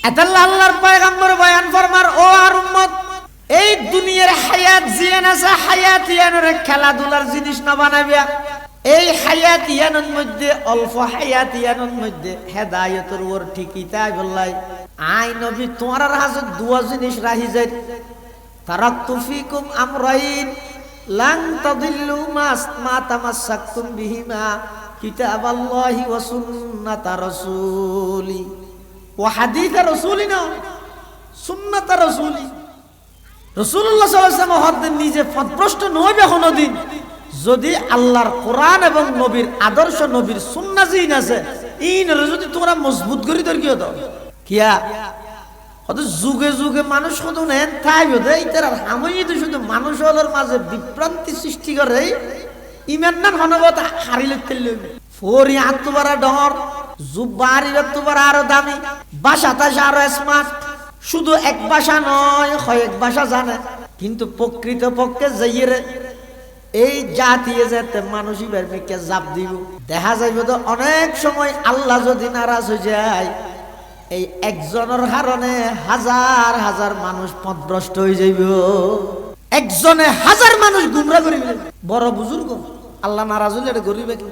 এতাল্লাহ আল্লাহর পয়গম্বর বয়ান ফরমার, ও আর উম্মত, এই দুনিয়ার হায়াত জিয়ান আছে, হায়াত ইয়ানোর খেলাধুলার জিনিস না বানাবিয়া। এই হায়াত ইয়ানোর মধ্যে, অল্প হায়াত ইয়ানোর মধ্যে হেদায়েতের ওর ঠিকই তাই বললাই। আই নবী তোমার হাজত দুয়া জিনিস রাহি যায়। তারাকতু ফিকুম আমরাইন লান তাদিল্লু মা তামাসসাকতুম বিহিমা কিতাবাল্লাহি ওয়া সুন্নাতা রাসূলি ওয়া হাদিসা রাসূলিনা সুন্নাতা রাসূলি। রাসূলুল্লাহ সাল্লাল্লাহু আলাইহি ওয়াসাল্লাম হদ্দের নিজে পথভ্রষ্ট নইবে কোনদিন যদি আল্লাহর কোরআন এবং নবীর আদর্শ, নবীর সুন্নাহ জিন আছে, ইনরে যদি তোমরা মজবুত করি দরকিও দাও কিয়া অত যুগে যুগে মানুষ শুধু নেন তাই বোধ ইতার হামই তো শুধু মানুষ হলোর মাঝে বিভ্রান্তি সৃষ্টি করে। ইমান না হনবত হারিলে তেলে ফোরি আত্মবারা ডর জুব্বারি আত্মবারা আরো দামি, ভাষা তাষা আরো স্মার্ট। শুধু এক ভাষা নয়, কয়েক ভাষা জানে, কিন্তু প্রকৃত পক্ষে যাইয়ে এই জাতিয়ে যেতে মানুষই বেরমিকে জাপ দিব। দেখা যাইব তো অনেক সময় আল্লাহ যদি নারাজ হয়ে যায়, এই একজনের কারণে হাজার হাজার মানুষ পথভ্রষ্ট হয়ে যাইব। একজনে হাজার মানুষ গুমরা করিবে। বড় বুজুর্গ আল্লাহ নারাজ হইলে এটা গরিবে কি?